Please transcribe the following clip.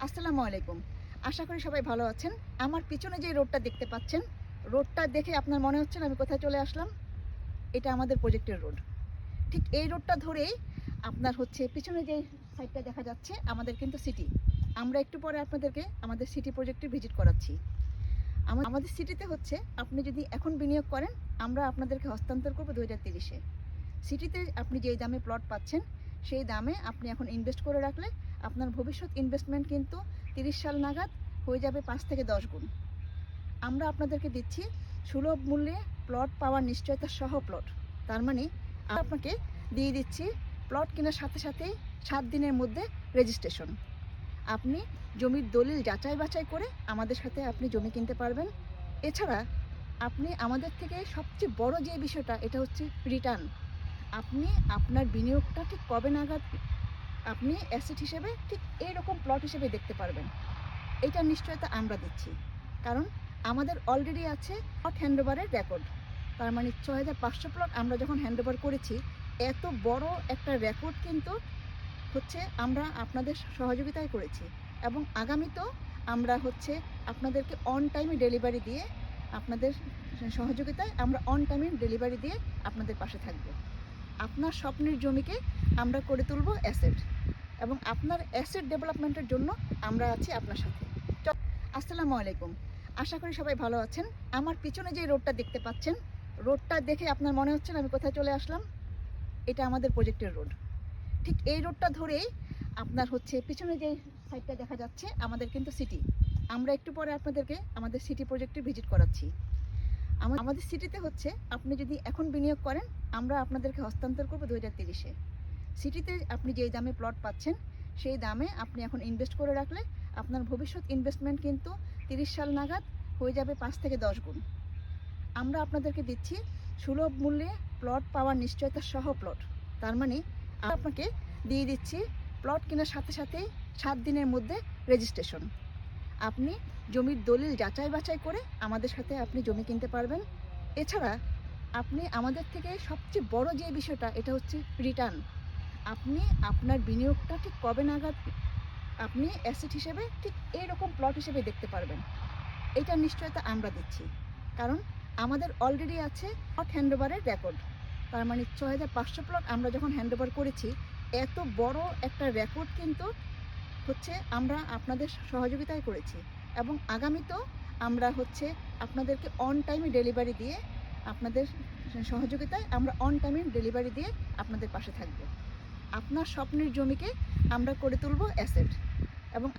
আসসালামু আলাইকুম। আশা করি সবাই ভালো আছেন। আমার পিছনে যে রোডটা দেখতে পাচ্ছেন, রোডটা দেখে আপনার মনে হচ্ছে না আমি কোথায় চলে আসলাম? এটা আমাদের প্রজেক্টের রোড। ঠিক এই রোডটা ধরেই আপনার হচ্ছে পিছনে যে সাইডটা দেখা যাচ্ছে আমাদের কিন্তু সিটি। আমরা একটু পরে আপনাদেরকে আমাদের সিটি প্রজেক্টে ভিজিট করাচ্ছি। আমাদের সিটিতে হচ্ছে আপনি যদি এখন বিনিয়োগ করেন, আমরা আপনাদেরকে হস্তান্তর করব 2030-এ। সিটিতে আপনি যেই দামে প্লট পাচ্ছেন, সেই দামে আপনি এখন ইনভেস্ট করে রাখলে আপনার ভবিষ্যৎ ইনভেস্টমেন্ট কিন্তু 30 সাল নাগাদ হয়ে যাবে 5 থেকে 10 গুণ। আমরা আপনাদেরকে দিচ্ছি সুলভ মূল্যে প্লট পাওয়ার নিশ্চয়তা সহ প্লট। তার মানে আপনাকে দিয়ে দিচ্ছি প্লট কেনার সাথে সাথেই 7 দিনের মধ্যে রেজিস্ট্রেশন। আপনি জমির দলিল যাচাই বাছাই করে আমাদের সাথে আপনি জমি কিনতে পারবেন। এছাড়া আপনি আমাদের থেকে সবচেয়ে বড় যে বিষয়টা, এটা হচ্ছে রিটার্ন। আপনি আপনার বিনিয়োগটা ঠিক কবে নাগাদ আপনি অ্যাসেট হিসেবে ঠিক এইরকম প্লট হিসেবে দেখতে পারবেন, এইটার নিশ্চয়তা আমরা দিচ্ছি। কারণ আমাদের অলরেডি আছে প্লট হ্যান্ডওভারের রেকর্ড। তার মানে 6500 প্লট আমরা যখন হ্যান্ডওভার করেছি, এত বড় একটা রেকর্ড কিন্তু হচ্ছে আমরা আপনাদের সহযোগিতায় করেছি। এবং আগামীতেও আমরা হচ্ছে আপনাদেরকে অন টাইমে ডেলিভারি দিয়ে, আপনাদের সহযোগিতায় আমরা অন টাইমে ডেলিভারি দিয়ে আপনাদের পাশে থাকব। আপনার স্বপ্নের জমিকে আমরা করে তুলব অ্যাসেট, এবং আপনার অ্যাসেট ডেভেলপমেন্টের জন্য আমরা আছি আপনার সাথে। আসসালামু আলাইকুম। আশা করি সবাই ভালো আছেন। আমার পিছনে যে রোডটা দেখতে পাচ্ছেন, রোডটা দেখে আপনার মনে হচ্ছে না আমি কোথায় চলে আসলাম? এটা আমাদের প্রজেক্টের রোড। ঠিক এই রোডটা ধরেই আপনার হচ্ছে পিছনে যে সাইডটা দেখা যাচ্ছে আমাদের কিন্তু সিটি। আমরা একটু পরে আপনাদেরকে আমাদের সিটি প্রজেক্টে ভিজিট করাচ্ছি। আমাদের সিটিতে হচ্ছে আপনি যদি এখন বিনিয়োগ করেন, আমরা আপনাদেরকে হস্তান্তর করব 2030-এ। সিটিতে আপনি যেই দামে প্লট পাচ্ছেন, সেই দামে আপনি এখন ইনভেস্ট করে রাখলে আপনার ভবিষ্যৎ ইনভেস্টমেন্ট কিন্তু 30 সাল নাগাদ হয়ে যাবে 5 থেকে 10 গুণ। আমরা আপনাদেরকে দিচ্ছি সুলভ মূল্যে প্লট পাওয়ার নিশ্চয়তা সহ প্লট। তার মানে আপনাকে দিয়ে দিচ্ছি প্লট কেনার সাথে সাথেই 7 দিনের মধ্যে রেজিস্ট্রেশন। আপনি জমির দলিল যাচাই বাছাই করে আমাদের সাথে আপনি জমি কিনতে পারবেন। এছাড়া আপনি আমাদের থেকে সবচেয়ে বড় যে বিষয়টা, এটা হচ্ছে রিটার্ন। আপনি আপনার বিনিয়োগটা ঠিক কবে নাগাদ আপনি অ্যাসেট হিসেবে ঠিক এইরকম প্লট হিসেবে দেখতে পারবেন, এইটার নিশ্চয়তা আমরা দিচ্ছি। কারণ আমাদের অলরেডি আছে প্লট হ্যান্ডওভারের রেকর্ড। তার মানে 6500 প্লট আমরা যখন হ্যান্ডওভার করেছি, এত বড় একটা রেকর্ড কিন্তু হচ্ছে আমরা আপনাদের সহযোগিতায় করেছি। এবং আগামীতেও আমরা হচ্ছে আপনাদেরকে অন টাইমে ডেলিভারি দিয়ে, আপনাদের সহযোগিতায় আমরা অন টাইমে ডেলিভারি দিয়ে আপনাদের পাশে থাকব। আপনার স্বপ্নের জমিকে আমরা করে তুলব অ্যাসেট, এবং